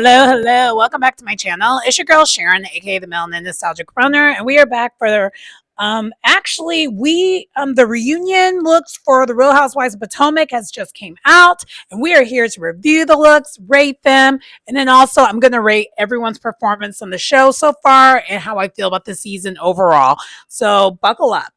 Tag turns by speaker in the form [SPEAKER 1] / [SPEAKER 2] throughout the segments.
[SPEAKER 1] Hello. Welcome back to my channel. It's your girl Sharon, aka the Melanin Nostalgic Runner, and we are back for the reunion looks for the Real Housewives of Potomac has just came out, and we are here to review the looks, rate them, and then also I'm going to rate everyone's performance on the show so far and how I feel about the season overall. So buckle up.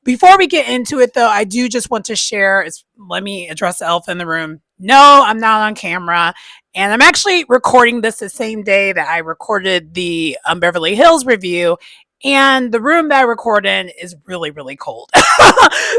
[SPEAKER 1] Before we get into it, though, I do just want to share. Let me address the elephant in the room. No, I'm not on camera. And I'm actually recording this the same day that I recorded the Beverly Hills review. And the room that I record in is really, really cold.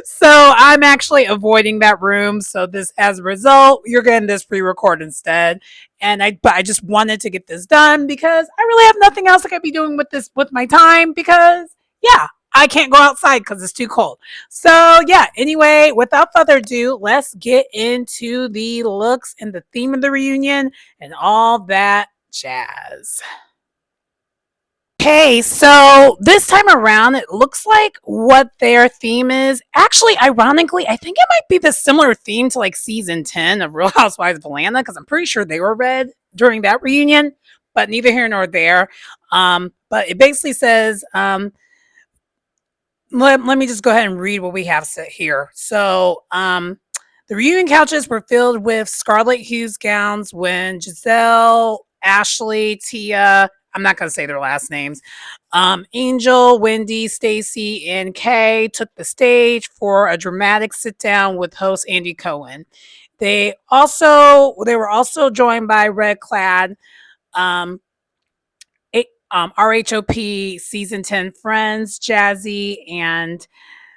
[SPEAKER 1] So I'm actually avoiding that room. So as a result, you're getting this pre-record instead. But I just wanted to get this done because I really have nothing else I could be doing with my time because, yeah, I can't go outside because it's too cold. So yeah, anyway, without further ado, let's get into the looks and the theme of the reunion and all that jazz. Okay, so this time around, it looks like what their theme is. Actually, ironically, I think it might be the similar theme to like season 10 of Real Housewives of Atlanta because I'm pretty sure they were red during that reunion, but neither here nor there. But it basically says, let me just go ahead and read what we have set here. So, the reunion couches were filled with scarlet hues gowns when Giselle, Ashley, Tia, I'm not going to say their last names, Angel, Wendy, Stacy, and Kay took the stage for a dramatic sit down with host Andy Cohen. They were also joined by red clad RHOP season 10 friends, Jazzy and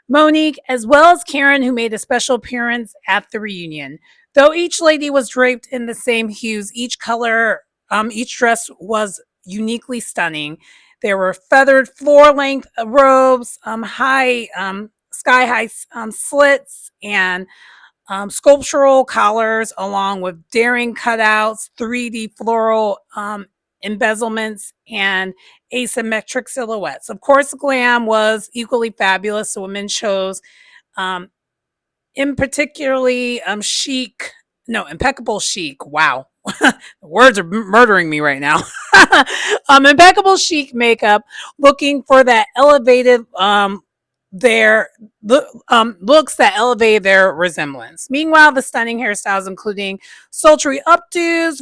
[SPEAKER 1] Monique, as well as Karen, who made a special appearance at the reunion. Though each lady was draped in the same hues, each dress was uniquely stunning. There were feathered floor-length robes, sky-high slits, and sculptural collars, along with daring cutouts, 3D floral embezzlements, and asymmetric silhouettes. Of course, glam was equally fabulous. The women chose in particularly impeccable chic. Wow. The words are murdering me right now. Impeccable chic makeup, looking for that elevated looks that elevate their resemblance. Meanwhile, the stunning hairstyles, including sultry updos,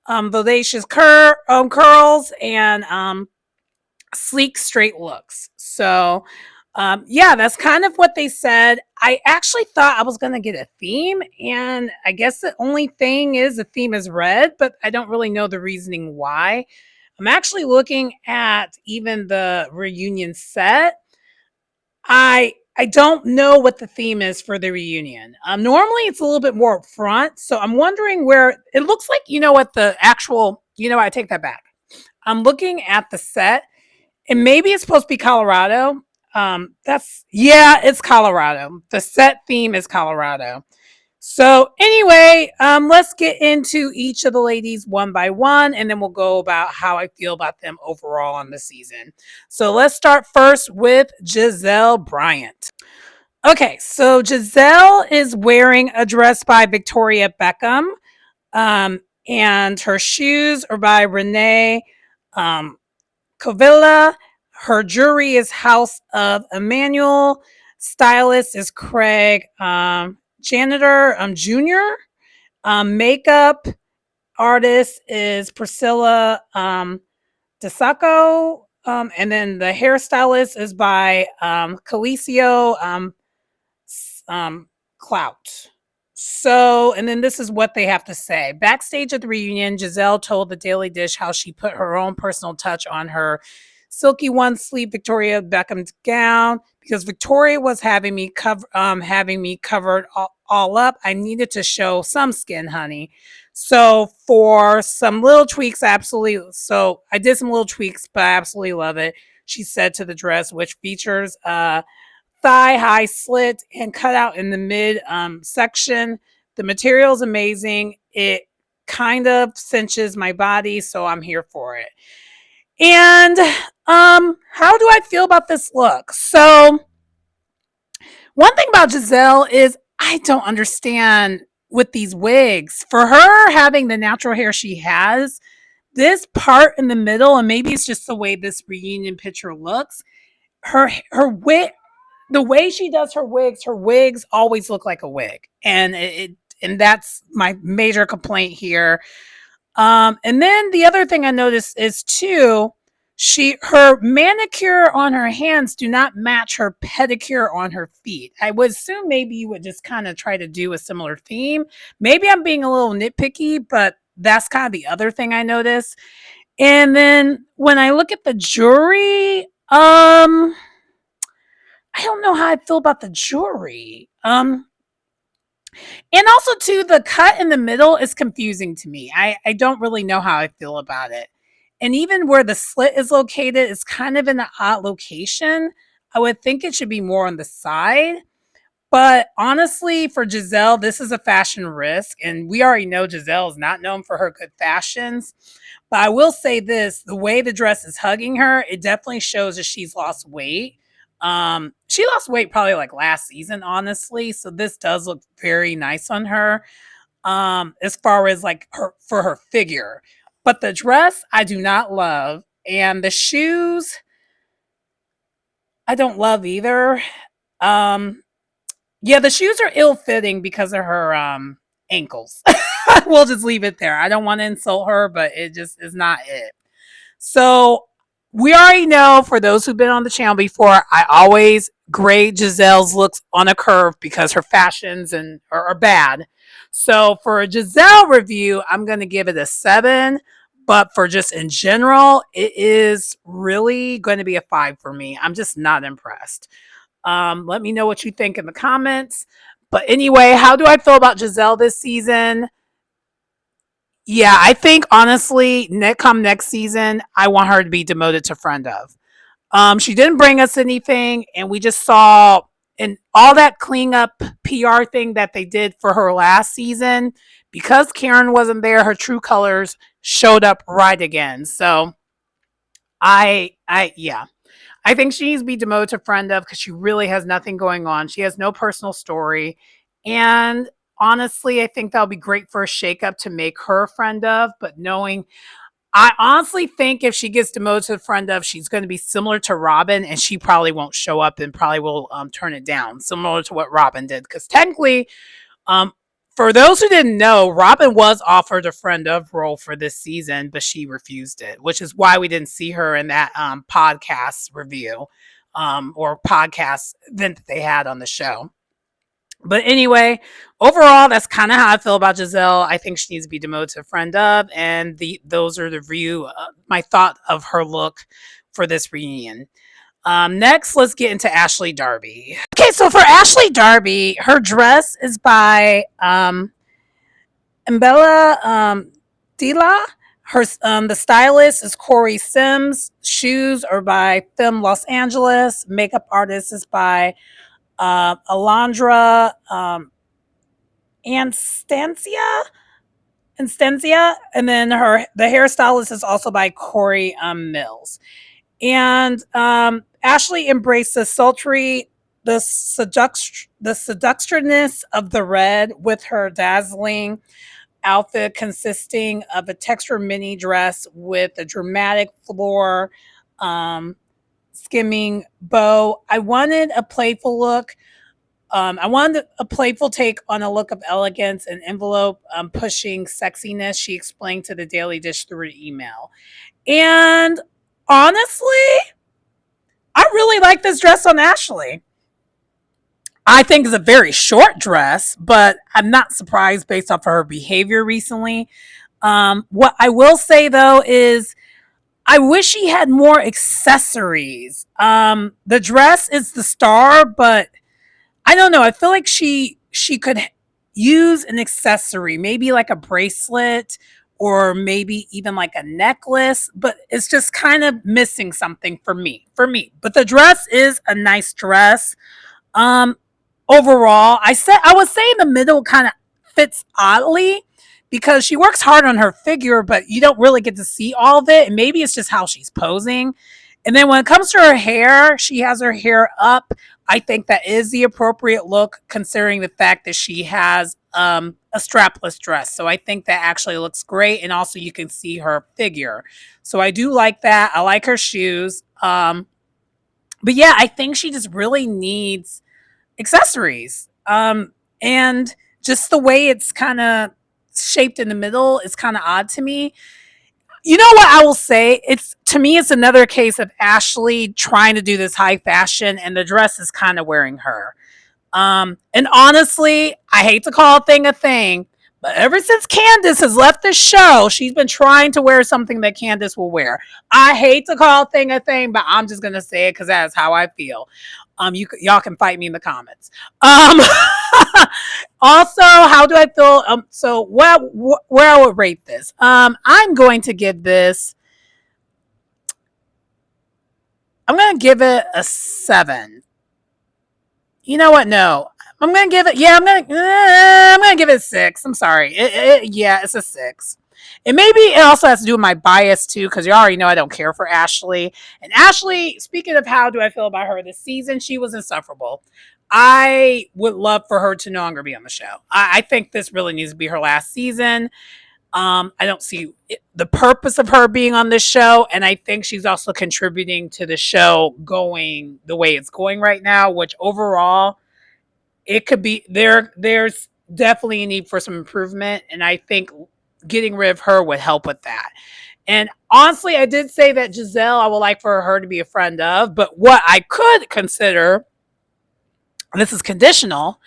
[SPEAKER 1] bodacious curls, and sleek straight looks. So yeah, that's kind of what they said. I actually thought I was going to get a theme, and I guess the only thing is the theme is red, but I don't really know the reasoning why. I'm actually looking at even the reunion set. I don't know what the theme is for the reunion. Normally it's a little bit more up front, so I'm wondering where it looks like. What the actual? I take that back. I'm looking at the set, and maybe it's supposed to be Colorado. It's Colorado. The set theme is Colorado. So anyway, let's get into each of the ladies one by one, and then we'll go about how I feel about them overall on the season. So let's start first with Giselle Bryant. Okay, so Giselle is wearing a dress by Victoria Beckham, and her shoes are by Renee Covilla. Her jewelry is House of Emmanuel. Stylist is Craig Janitor Jr. Makeup artist is Priscilla DeSacco. And then the hairstylist is by Calicio Clout. So, and then this is what they have to say. Backstage at the reunion, Giselle told the Daily Dish how she put her own personal touch on her silky one sleeve Victoria Beckham gown because Victoria was having me covered all up. I needed to show some skin, honey. So for some little tweaks, I did some little tweaks, but I absolutely love it. She said to the dress, which features thigh-high slit and cutout in the mid section. The material is amazing. It kind of cinches my body, so I'm here for it. And how do I feel about this look? So one thing about Giselle is I don't understand with these wigs. For her having the natural hair she has, this part in the middle, and maybe it's just the way this reunion picture looks, her wig, the way she does her wigs always look like a wig. And that's my major complaint here. And then the other thing I noticed is too, her manicure on her hands do not match her pedicure on her feet. I would assume maybe you would just kind of try to do a similar theme. Maybe I'm being a little nitpicky, but that's kind of the other thing I noticed. And then when I look at the jewelry, I don't know how I feel about the jewelry. And also too, the cut in the middle is confusing to me. I don't really know how I feel about it. And even where the slit is located is kind of in an odd location. I would think it should be more on the side. But honestly, for Giselle, this is a fashion risk. And we already know Giselle is not known for her good fashions. But I will say this, the way the dress is hugging her, it definitely shows that she's lost weight. She lost weight probably like last season, honestly. So this does look very nice on her. As far as like her for her figure. But the dress I do not love. And the shoes I don't love either. Um, yeah, the shoes are ill-fitting because of her ankles. We'll just leave it there. I don't want to insult her, but it just is not it. So we already know, for those who've been on the channel before, I always grade Giselle's looks on a curve because her fashions are bad. So for a Giselle review, I'm going to give it a 7. But for just in general, it is really going to be a 5 for me. I'm just not impressed. Let me know what you think in the comments. But anyway, how do I feel about Giselle this season? Yeah, I think honestly, next season, I want her to be demoted to friend of. She didn't bring us anything, and we just saw and all that clean up PR thing that they did for her last season. Because Karen wasn't there, her true colors showed up right again. So yeah, I think she needs to be demoted to friend of because she really has nothing going on. She has no personal story. And honestly, I think that'll be great for a shakeup to make her a friend of. But I honestly think if she gets demoted to friend of, she's going to be similar to Robin, and she probably won't show up and probably will turn it down, similar to what Robin did. Because technically, um, for those who didn't know, Robin was offered a friend of role for this season, but she refused it, which is why we didn't see her in that podcast review or podcast event that they had on the show. But anyway, overall, that's kind of how I feel about Giselle. I think she needs to be demoted to friend of, and those are the review, my thought of her look for this reunion. Next, let's get into Ashley Darby. Okay, so for Ashley Darby, her dress is by Mbella Dila. Her the stylist is Corey Sims. Shoes are by Femme Los Angeles. Makeup artist is by Alondra Anstancia. And then the hairstylist is also by Corey Mills. And Ashley embraced the sultry, the seductress of the red with her dazzling outfit consisting of a textured mini dress with a dramatic floor skimming bow. I wanted a playful look. I wanted a playful take on a look of elegance and envelope pushing sexiness, she explained to the Daily Dish through an email. And honestly, I really like this dress on Ashley. I think it's a very short dress, but I'm not surprised based off of her behavior recently. What I will say though is I wish she had more accessories. The dress is the star, but I don't know. I feel like she could use an accessory, maybe like a bracelet or maybe even like a necklace, but it's just kind of missing something for me. But the dress is a nice dress. Um Overall, I would say in the middle kind of fits oddly because she works hard on her figure, but you don't really get to see all of it. And maybe it's just how she's posing. And then when it comes to her hair, she has her hair up. I think that is the appropriate look considering the fact that she has a strapless dress. So I think that actually looks great. And also you can see her figure. So I do like that. I like her shoes. But yeah, I think she just really needs accessories. And just the way it's kind of shaped in the middle is kind of odd to me. You know what I will say? It's to me, it's another case of Ashley trying to do this high fashion, and the dress is kind of wearing her. And honestly, I hate to call a thing, but ever since Candace has left the show, she's been trying to wear something that Candace will wear. I hate to call a thing, but I'm just gonna say it because that's how I feel. Y'all can fight me in the comments. Um, Also, how do I feel? So where I would rate this? I'm going to give this. I'm going to give it a 7. You know what? No, I'm gonna give it. Yeah, I'm gonna give it a 6. I'm sorry. Yeah, it's a 6. And maybe it also has to do with my bias too, because you already know I don't care for Ashley. And Ashley, speaking of how do I feel about her this season, she was insufferable. I would love for her to no longer be on the show. I think this really needs to be her last season. I don't see the purpose of her being on this show, and I think she's also contributing to the show going the way it's going right now, which overall it could be there. There's definitely a need for some improvement, and I think getting rid of her would help with that. And honestly, I did say that Giselle, I would like for her to be a friend of, but what I could consider, and this is conditional,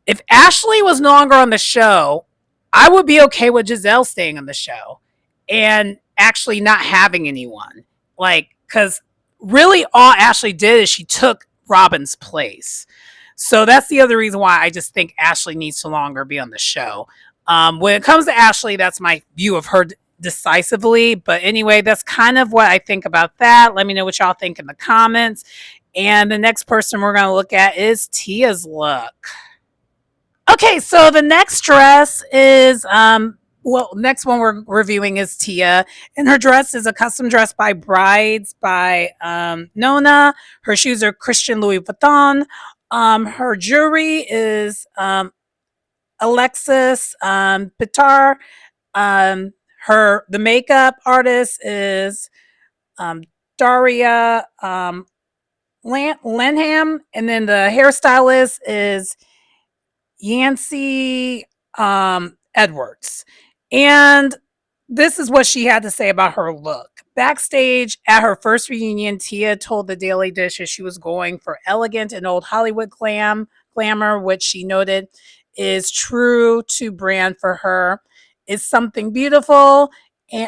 [SPEAKER 1] if Ashley was no longer on the show, I would be okay with Giselle staying on the show and actually not having anyone. Like, because really all Ashley did is she took Robin's place. So that's the other reason why I just think Ashley needs to longer be on the show. When it comes to Ashley, that's my view of her decisively. But anyway, that's kind of what I think about that. Let me know what y'all think in the comments. And the next person we're going to look at is Tia's look. Okay, so the next dress is next one we're reviewing is Tia, and her dress is a custom dress by Brides by Nona. Her shoes are Christian Louis Vuitton. Her jewelry is Alexis Pitar. The makeup artist is Daria Lanham, and then the hairstylist is Yancey Edwards. And this is what she had to say about her look. Backstage at her first reunion, Tia told the Daily Dish that she was going for elegant and old Hollywood glamour, which she noted is true to brand for her. It's something beautiful,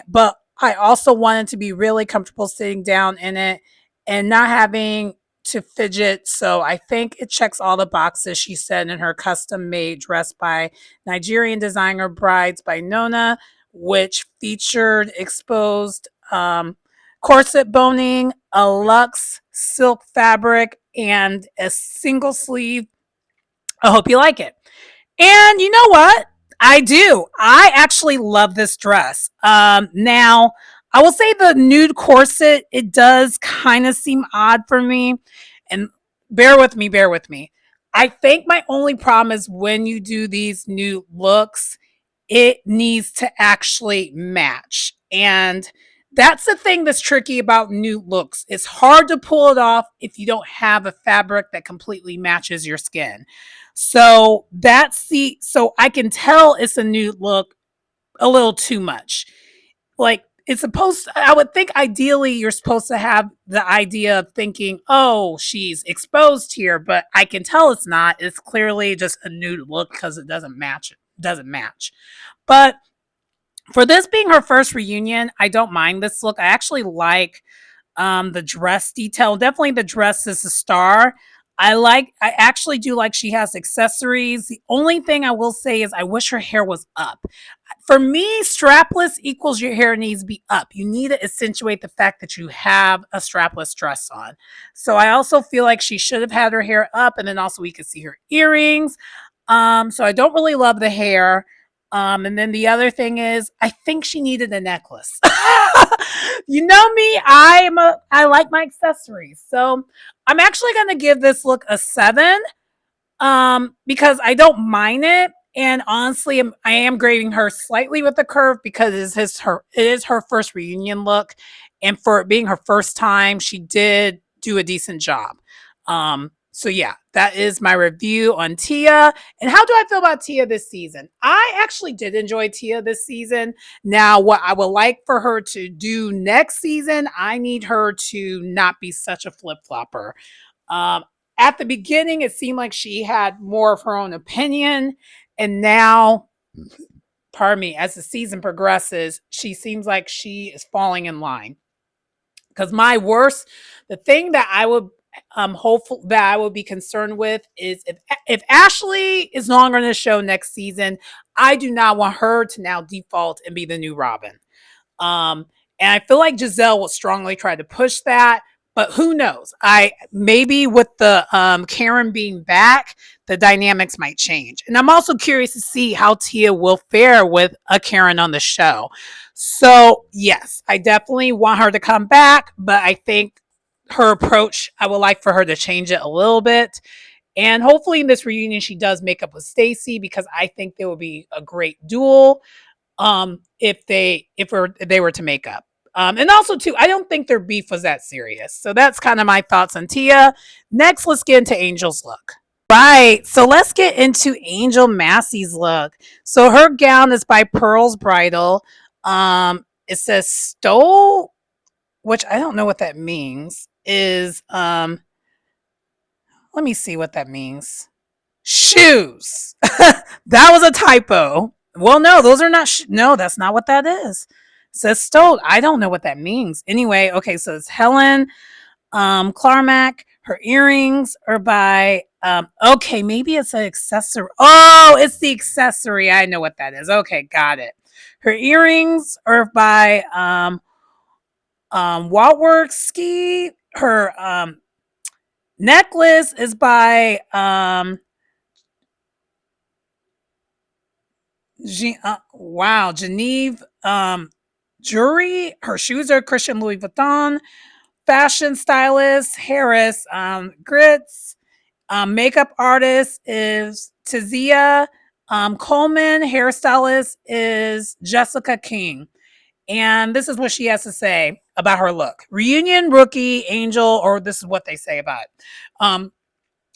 [SPEAKER 1] but I also wanted to be really comfortable sitting down in it and not having to fidget. So I think it checks all the boxes, she said in her custom made dress by Nigerian designer Brides by Nona, which featured exposed corset boning, a luxe silk fabric, and a single sleeve. I hope you like it. And you know what? I do. I actually love this dress. Now, I will say the nude corset, it does kind of seem odd for me. And bear with me, bear with me. I think my only problem is when you do these nude looks, it needs to actually match. And that's the thing that's tricky about nude looks. It's hard to pull it off if you don't have a fabric that completely matches your skin. So I can tell it's a nude look a little too much. Like it's supposed to, I would think ideally you're supposed to have the idea of thinking, oh, she's exposed here, but I can tell it's not. It's clearly just a nude look because it doesn't match. It doesn't match. But for this being her first reunion, I don't mind this look. I actually like the dress detail. Definitely the dress is a star. I actually do like she has accessories. The only thing I will say is I wish her hair was up. For me, strapless equals your hair needs to be up. You need to accentuate the fact that you have a strapless dress on. So I also feel like she should have had her hair up, and then also we could see her earrings. So I don't really love the hair. And then the other thing is, I think she needed a necklace. You know me, I like my accessories. So I'm actually gonna give this look a 7, because I don't mind it. And honestly, I am grading her slightly with the curve because it is her first reunion look, and for it being her first time, she did do a decent job. So yeah, that is my review on Tia. And how do I feel about Tia this season? I actually did enjoy Tia this season. Now, what I would like for her to do next season, I need her to not be such a flip flopper. Um, at the beginning, it seemed like she had more of her own opinion, and now, pardon me, as the season progresses, she seems like she is falling in line. Because the thing that I would hopeful that I would be concerned with is if Ashley is no longer in the show next season, I do not want her to now default and be the new Robin. Um, and I feel like Giselle will strongly try to push that, but who knows? I maybe with the Karen being back, the dynamics might change. And I'm also curious to see how Tia will fare with a Karen on the show. So yes, I definitely want her to come back, but I think her approach, I would like for her to change it a little bit. And hopefully in this reunion, she does make up with Stacy because I think they will be a great duel if they were to make up. And also too, I don't think their beef was that serious. So that's kind of my thoughts on Tia. Next, let's get into Angel's look. Right. So let's get into Angel Massey's look. So her gown is by Pearl's Bridal. It says stole, which I don't know what that means. Is let me see what that means. Shoes. That was a typo. Well, no, those are not. No, that's not what that is. It says stole. I don't know what that means. Anyway, okay, so it's Helen Clarmack. Her earrings are by. Okay, maybe it's an accessory. Oh, it's the accessory. I know what that is. Okay, got it. Her earrings are by Waltworksky. Her necklace is by wow, Geneve Jury. Her shoes are Christian Louis Vuitton. Fashion stylist Harris Grits. Makeup artist is Tizia Coleman. Hairstylist is Jessica King. And this is what she has to say about her look. Reunion rookie Angel, or this is what they say about it.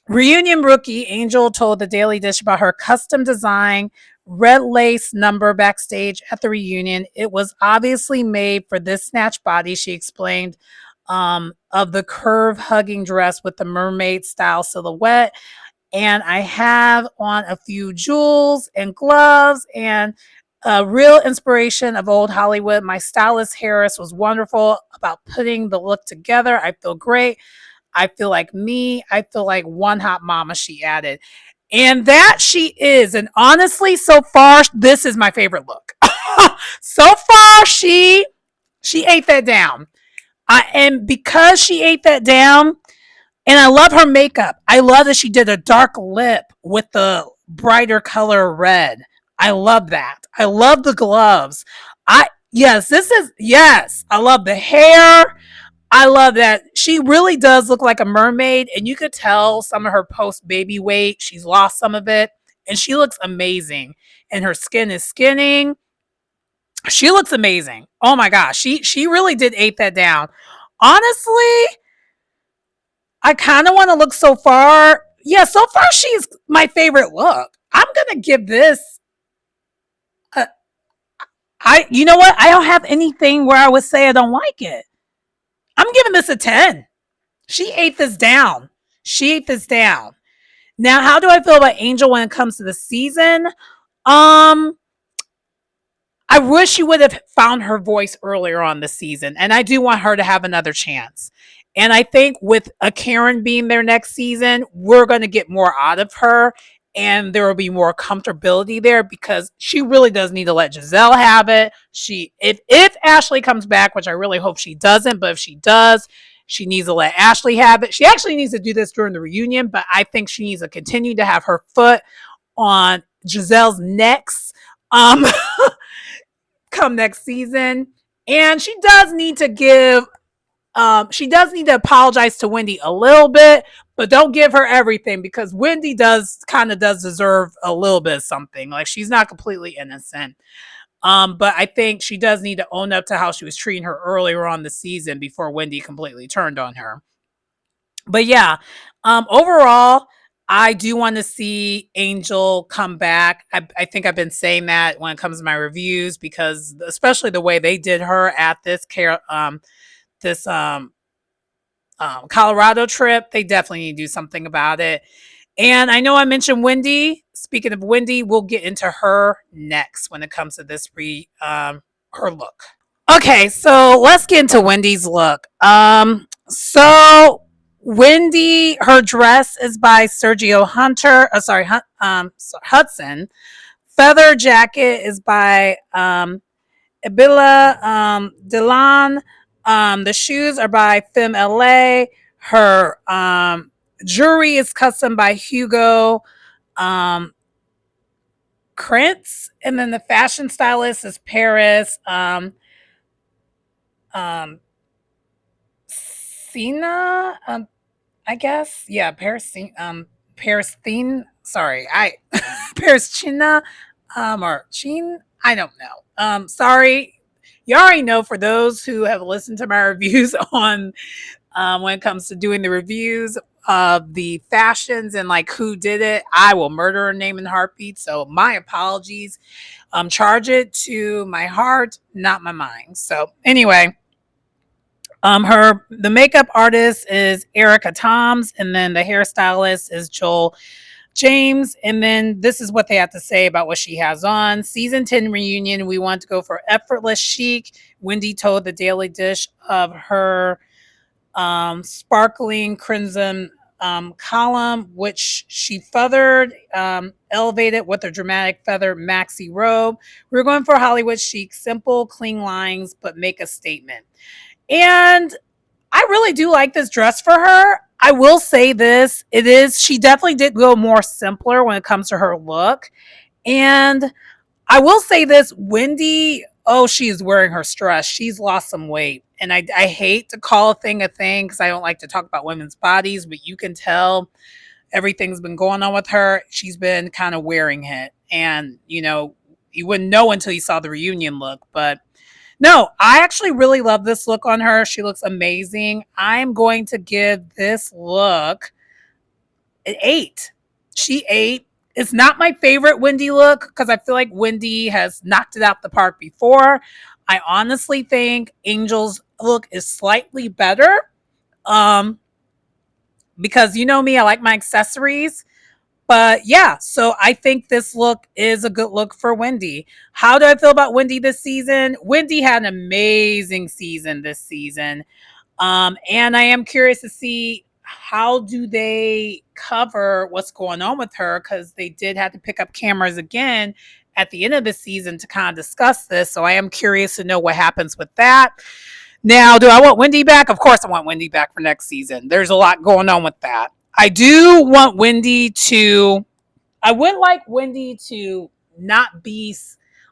[SPEAKER 1] Reunion rookie Angel told the Daily Dish about her custom design red lace number backstage at the reunion. It was obviously made for this snatch body, she explained, of the curve hugging dress with the mermaid style silhouette. And I have on a few jewels and gloves and a real inspiration of old Hollywood. My stylist Harris was wonderful about putting the look together. I feel great. I feel like me. I feel like one hot mama, she added. And that she is. And honestly, so far, this is my favorite look. So far, she ate that down. And because she ate that down, and I love her makeup. I love that she did a dark lip with the brighter color red. I love that. I love the gloves. Yes, I love the hair. I love that she really does look like a mermaid, and you could tell some of her post baby weight. She's lost some of it, and she looks amazing. And her skin is skinning. She looks amazing. Oh my gosh, she really did ape that down. Honestly, I kind of want to look so far. Yeah, so far she's my favorite look. I'm gonna give this. A, you know what? I don't have anything where I would say I don't like it. I'm giving this a 10. She ate this down. She ate this down. Now, how do I feel about Angel when it comes to the season? Um, I wish she would have found her voice earlier on this season, and I do want her to have another chance. And I think with a Karen being there next season, we're going to get more out of her, and there will be more comfortability there because she really does need to let Giselle have it. If Ashley comes back, which I really hope she doesn't, but if she does, she needs to let Ashley have it. She actually needs to do this during the reunion, but I think she needs to continue to have her foot on Giselle's necks um come next season. And she does need to apologize to Wendy a little bit, but don't give her everything because Wendy does deserve a little bit of something. Like she's not completely innocent. But I think she does need to own up to how she was treating her earlier on the season before Wendy completely turned on her. But yeah, overall, I do want to see Angel come back. I think I've been saying that when it comes to my reviews because especially the way they did her at this Colorado trip, they definitely need to do something about it. And I know I mentioned Wendy. Speaking of Wendy, we'll get into her next when it comes to her look. Okay, so let's get into Wendy's look. So Wendy, her dress is by Sergio Hunter. Hudson. Feather jacket is by Ibila Delan. The shoes are by Femme LA. Her jewelry is custom by Hugo Krantz. And then the fashion stylist is Paris um, Sina. I guess. Yeah, Paris Thine. Sorry, I Paris China or Chin. I don't know. Sorry. You already know for those who have listened to my reviews on when it comes to doing the reviews of the fashions and like who did it, I will murder a name in heartbeat. So my apologies. Charge it to my heart, not my mind. So anyway, the makeup artist is Erica Toms, and then the hairstylist is Joel James. And then this is what they have to say about what she has on. Season 10 reunion, we want to go for effortless chic. Wendy told the Daily Dish of her sparkling crimson column, which she feathered, elevated with a dramatic feather maxi robe. We're going for Hollywood chic, simple, clean lines, but make a statement. And I really do like this dress for her. I will say this, she definitely did go more simpler when it comes to her look. And I will say this, Wendy, oh, she is wearing her stress. She's lost some weight. And I hate to call a thing because I don't like to talk about women's bodies, but you can tell everything's been going on with her. She's been kind of wearing it. And, you wouldn't know until you saw the reunion look. But no, I actually really love this look on her. She looks amazing. I'm going to give this look an 8. She ate. It's not my favorite Wendy look because I feel like Wendy has knocked it out the park before. I honestly think Angel's look is slightly better. Because you know me, I like my accessories. But yeah, so I think this look is a good look for Wendy. How do I feel about Wendy this season? Wendy had an amazing season this season. And I am curious to see how do they cover what's going on with her because they did have to pick up cameras again at the end of the season to kind of discuss this. So I am curious to know what happens with that. Now, do I want Wendy back? Of course I want Wendy back for next season. There's a lot going on with that. I do want Wendy to I would like Wendy to not be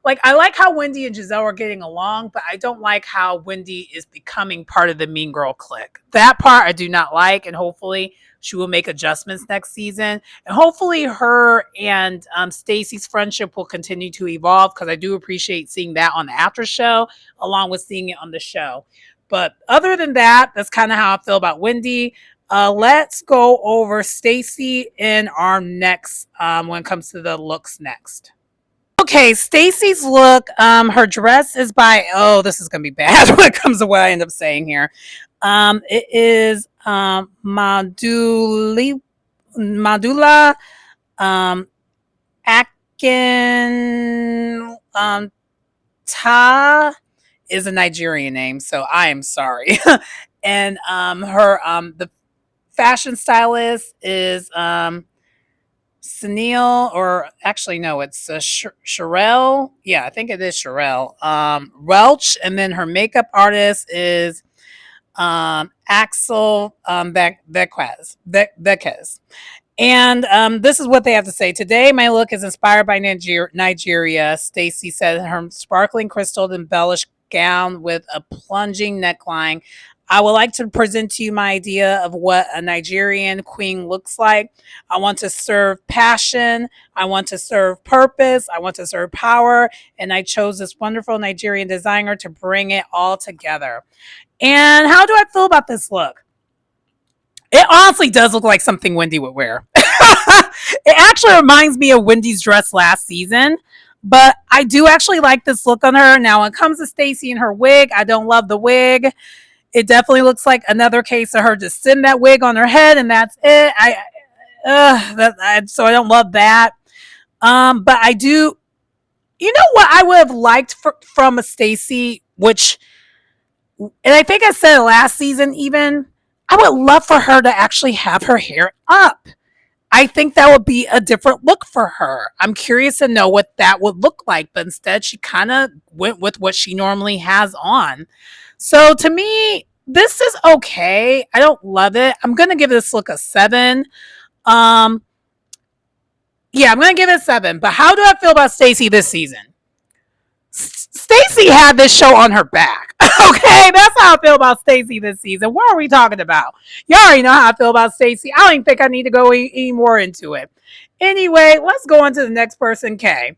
[SPEAKER 1] like I like how Wendy and Giselle are getting along, but I don't like how Wendy is becoming part of the Mean Girl clique. That part I do not like, and hopefully she will make adjustments next season. And hopefully her and Stacy's friendship will continue to evolve because I do appreciate seeing that on the after show along with seeing it on the show. But other than that, that's kind of how I feel about Wendy. Let's go over Stacy in our next when it comes to the looks next. Okay, Stacy's look, her dress is by this is gonna be bad when it comes to what I end up saying here. It is Madula Akin Ta is a Nigerian name, so I am sorry. And her the fashion stylist is Sunil, or actually no, it's Sherelle. Yeah, I think it is Sherelle. Welch, and then her makeup artist is Axel Bequez. And this is what they have to say. Today, my look is inspired by Nigeria. Stacy said her sparkling crystal embellished gown with a plunging neckline. I would like to present to you my idea of what a Nigerian queen looks like. I want to serve passion. I want to serve purpose. I want to serve power. And I chose this wonderful Nigerian designer to bring it all together. And how do I feel about this look? It honestly does look like something Wendy would wear. It actually reminds me of Wendy's dress last season, but I do actually like this look on her. Now, when it comes to Stacy and her wig, I don't love the wig. It definitely looks like another case of her just sitting that wig on her head and that's it. So I don't love that. But I do. You know what I would have liked from a Stacy, which, and I think I said it last season even. I would love for her to actually have her hair up. I think that would be a different look for her. I'm curious to know what that would look like, but instead she kind of went with what she normally has on. So to me, this is okay. I don't love it. I'm gonna give this look a 7. Um, yeah, I'm gonna give it a 7. But how do I feel about Stacy this season? Stacy had this show on her back. Okay, that's how I feel about Stacy this season. What are we talking about? You already know how I feel about Stacy. I don't even think I need to go any more into it. Anyway, let's go on to the next person, Kay.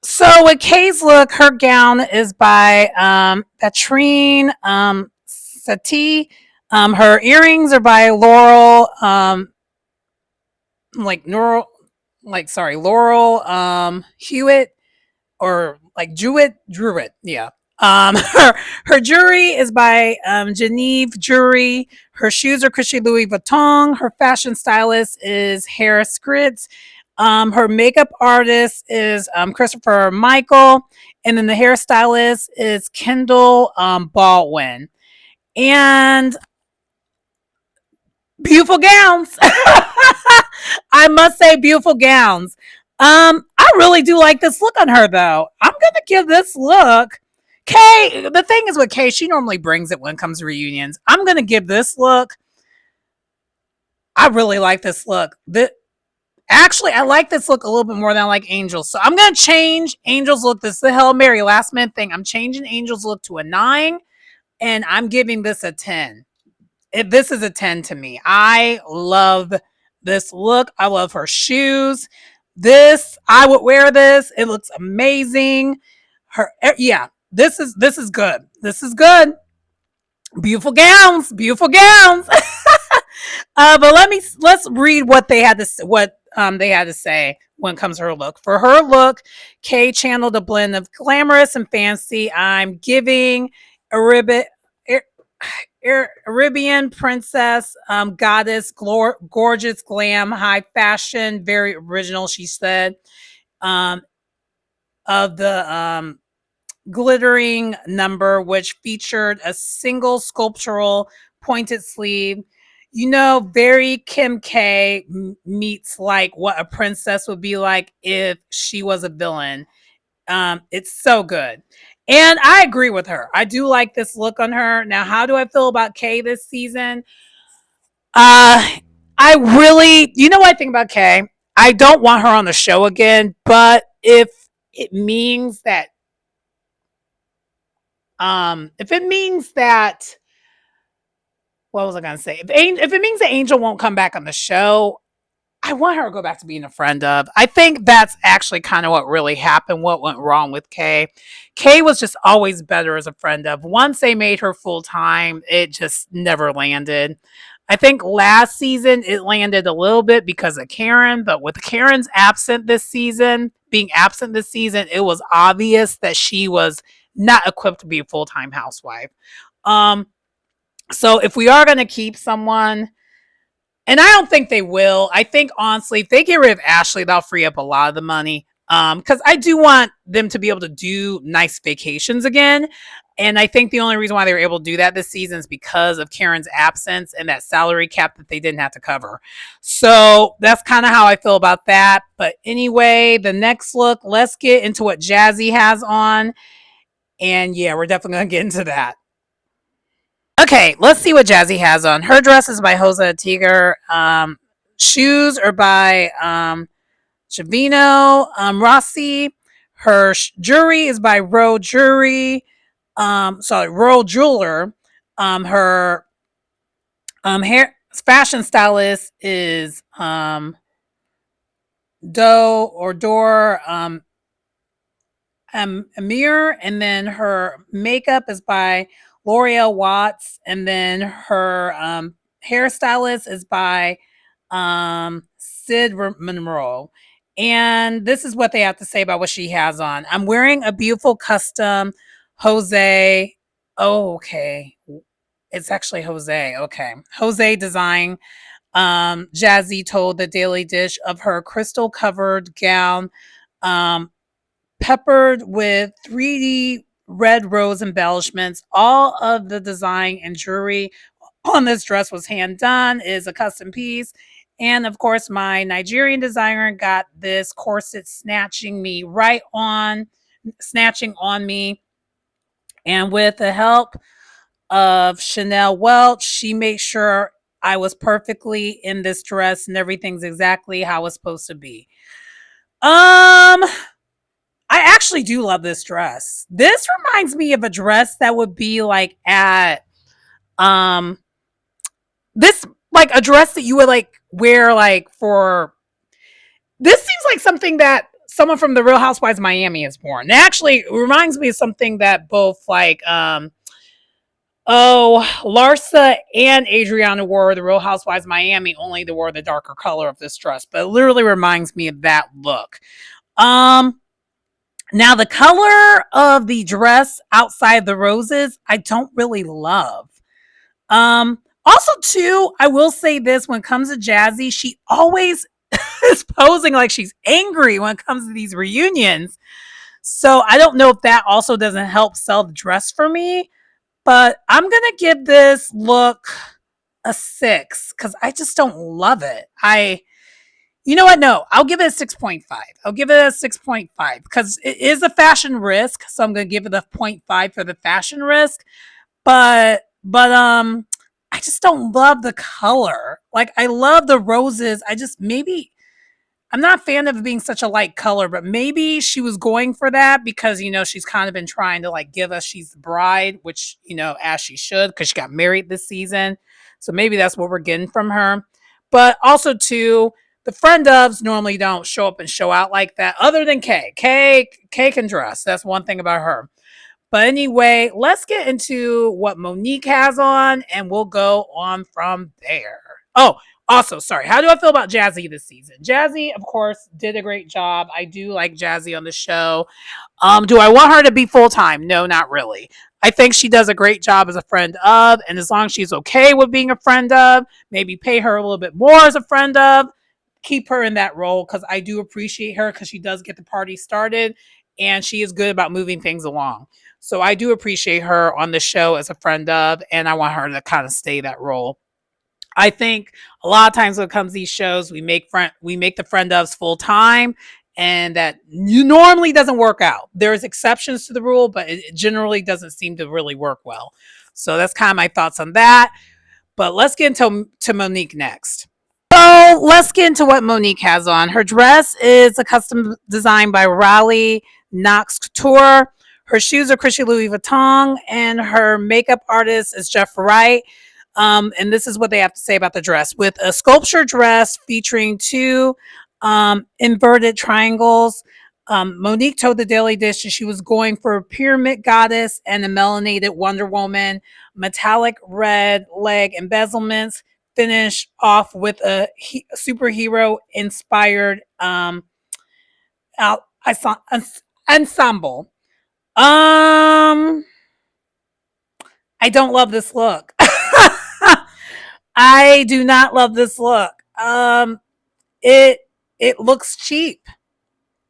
[SPEAKER 1] So with Kay's look, her gown is by Patrine Satie. Her earrings are by Laurel, like Laurel, Laurel Hewitt, or like Druitt, yeah. Her jewelry is by Geneve Jewelry. Her shoes are Christian Louis Vuitton. Her fashion stylist is Harris Skritz. Her makeup artist is Christopher Michael, and then the hairstylist is Kendall Baldwin. And beautiful gowns. I must say, beautiful gowns. I really do like this look on her, though. I'm gonna give this look. Kay, the thing is with Kay, she normally brings it when it comes to reunions. I'm gonna give this look. I really like this look. Actually, I like this look a little bit more than I like Angel's. So I'm gonna change Angel's look. This is the Hail Mary last minute thing. I'm changing Angel's look to a 9, and I'm giving this a 10. This is a 10 to me. I love this look. I love her shoes. I would wear this. It looks amazing. Yeah, this is good. This is good. Beautiful gowns, beautiful gowns. But let's read what they had to say when it comes to her look. For her look, Kay channeled a blend of glamorous and fancy. I'm giving Arabian princess, goddess, gorgeous, glam, high fashion, very original. She said, um, of the glittering number, which featured a single sculptural pointed sleeve. You know, very Kim K meets like what a princess would be like if she was a villain. It's so good. And I agree with her. I do like this look on her. Now, how do I feel about Kay this season? Uh I really, you know what I think about Kay? I don't want her on the show again, but it means that if it means that what was I gonna say? If it means that Angel won't come back on the show, I want her to go back to being a friend of. I think that's actually kind of what really happened, what went wrong with Kay. Kay was just always better as a friend of. Once they made her full time, it just never landed. I think last season it landed a little bit because of Karen, but with Karen's being absent this season, it was obvious that she was not equipped to be a full time housewife. Um, so if we are going to keep someone, and I don't think they will. I think honestly, if they get rid of Ashley, they'll free up a lot of the money. Because I do want them to be able to do nice vacations again. And I think the only reason why they were able to do that this season is because of Karen's absence and that salary cap that they didn't have to cover. So that's kind of how I feel about that. But anyway, the next look, let's get into what Jazzy has on. And yeah, we're definitely going to get into that. Okay, let's see what Jazzy has on. Her dress is by Jose Tiger. Shoes are by Chavino Rossi. Her jewelry is by Royal Jewelry. Sorry, Royal Jeweler. Her hair fashion stylist is Doe or Door Amir, and then her makeup is by L'Oreal Watts, and then her hairstylist is by Sid Monroe. And this is what they have to say about what she has on. I'm wearing a beautiful custom Jose. Oh, okay. It's actually Jose. Okay. Jose design. Jazzy told the Daily Dish of her crystal covered gown. Peppered with 3D red rose embellishments. All of the design and jewelry on this dress was hand done, is a custom piece. And of course, my Nigerian designer got this corset snatching on me. And with the help of Chanel Welch, she made sure I was perfectly in this dress and everything's exactly how it's supposed to be. I actually do love this dress. This reminds me of a dress that would be like at um this like a dress that you would like wear like for this seems like something that someone from the Real Housewives of Miami has worn. It actually reminds me of something that both like Larsa and Adriana wore the Real Housewives of Miami, only they wore the darker color of this dress, but it literally reminds me of that look. Um Now, the color of the dress outside the roses, I don't really love. Also, too, I will say this when it comes to Jazzy, she always is posing like she's angry when it comes to these reunions. So I don't know if that also doesn't help sell the dress for me, but I'm gonna give this look a 6 because I just don't love it. You know what? No, I'll give it a 6.5. I'll give it a 6.5 because it is a fashion risk. So I'm going to give it a zero point 0.5 for the fashion risk. But I just don't love the color. Like I love the roses. I just maybe I'm not a fan of it being such a light color, but maybe she was going for that because she's kind of been trying to like give us she's the bride, which as she should because she got married this season. So maybe that's what we're getting from her. But also too, the friend ofs normally don't show up and show out like that, other than Kay. Kay can dress. That's one thing about her. But anyway, let's get into what Monique has on and we'll go on from there. Oh, also, sorry, how do I feel about Jazzy this season? Jazzy, of course, did a great job. I do like Jazzy on the show. Do I want her to be full time? No, not really. I think she does a great job as a friend of, and as long as she's okay with being a friend of, maybe pay her a little bit more as a friend of, keep her in that role because I do appreciate her because she does get the party started and she is good about moving things along. So I do appreciate her on the show as a friend of, and I want her to kind of stay that role. I think a lot of times when it comes to these shows, we make the friend ofs full time, and that normally doesn't work out. There's exceptions to the rule, but it generally doesn't seem to really work well. So that's kind of my thoughts on that. But let's get into to Monique next. So let's get into what Monique has on. Her dress is a custom design by Raleigh Knox Couture. Her shoes are Christian Louis Vuitton, and her makeup artist is Jeff Wright. And this is what they have to say about the dress. With a sculpture dress featuring two inverted triangles, Monique told the Daily Dish that she was going for a pyramid goddess and a melanated Wonder Woman, metallic red leg embezzlements, finish off with a superhero inspired ensemble. I don't love this look. I do not love this look. It it looks cheap.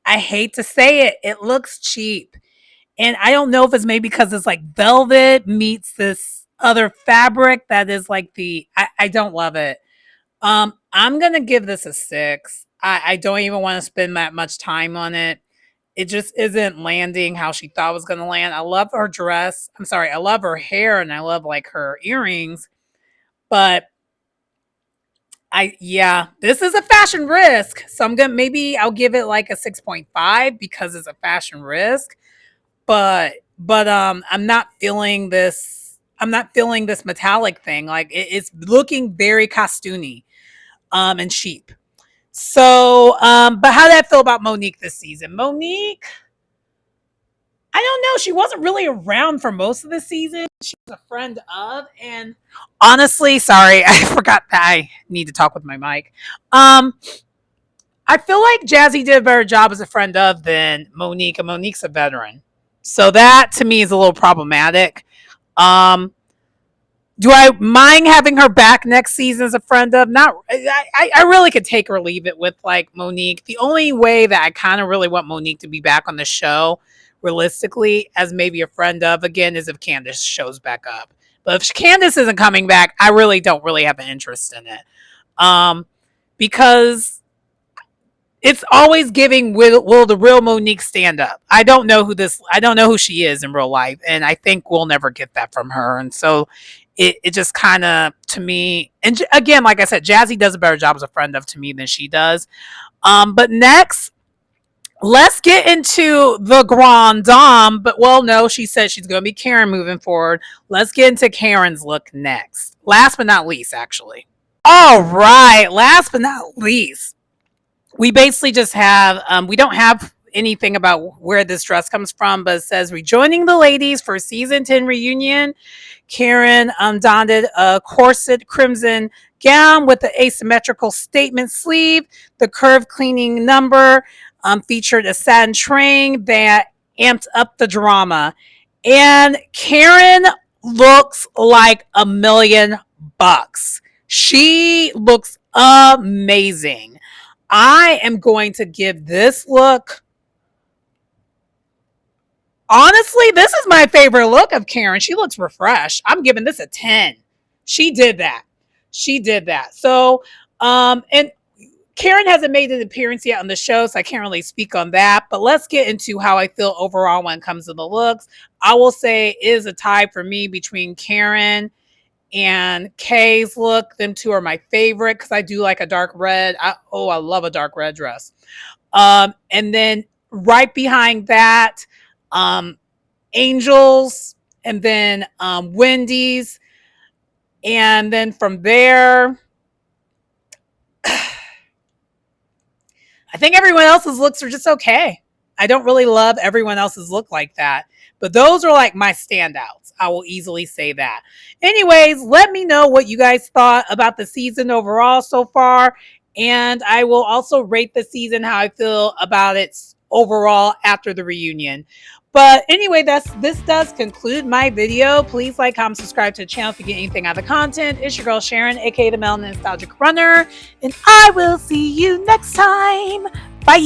[SPEAKER 1] I hate to say it. It looks cheap. And I don't know if it's maybe because it's like velvet meets this other fabric that is like I don't love it. I'm gonna give this a 6. I don't even want to spend that much time on it. it just isn't landing how she thought it was going to land. I love her dress. I'm sorry, I love her hair and I love like her earrings, but yeah, this is a fashion risk. So I'm gonna maybe I'll give it like a 6.5 because it's a fashion risk. But I'm not feeling this. I'm not feeling this metallic thing. Like it's looking very costumey and cheap. So but how did I feel about Monique this season? Monique, I don't know. She wasn't really around for most of the season. She was a friend of, and honestly, sorry, I forgot that I need to talk with my mic. Um, I feel like Jazzy did a better job as a friend of than Monique, and Monique's a veteran. So that to me is a little problematic. Um, do I mind having her back next season as a friend of? Not. I really could take or leave it with like Monique. The only way that I kind of really want Monique to be back on the show, realistically, as maybe a friend of again, is if Candace shows back up. But if Candace isn't coming back, I really don't really have an interest in it. Because it's always giving will the real Monique stand up? I don't know who she is in real life, and I think we'll never get that from her. And so it just kind of to me, and again, like I said, Jazzy does a better job as a friend of to me than she does. But next, let's get into the Grand Dame. But well, no, she said she's going to be Karen moving forward. Let's get into Karen's look next. Last but not least, actually. All right, last but not least, we basically just have we don't have anything about where this dress comes from, but it says rejoining the ladies for season 10 reunion. Karen donned a corset crimson gown with the asymmetrical statement sleeve. The curve cleaning number featured a satin train that amped up the drama. And Karen looks like $1,000,000. She looks amazing. I am going to give this look. Honestly, this is my favorite look of Karen. She looks refreshed. I'm giving this a 10. She did that. She did that. So, and Karen hasn't made an appearance yet on the show, so I can't really speak on that. But let's get into how I feel overall when it comes to the looks. I will say it is a tie for me between Karen and Kay's look. Them two are my favorite because I do like a dark red. I love a dark red dress. And then right behind that, Angels, and then Wendy's, and then from there, I think everyone else's looks are just okay. I don't really love everyone else's look like that. But those are like my standouts. I will easily say that. Anyways, let me know what you guys thought about the season overall so far. And I will also rate the season how I feel about it overall after the reunion. But anyway, this does conclude my video. Please like, comment, subscribe to the channel if you get anything out of the content. It's your girl Sharon, aka the Melanin Nostalgic Runner, and I will see you next time. Bye.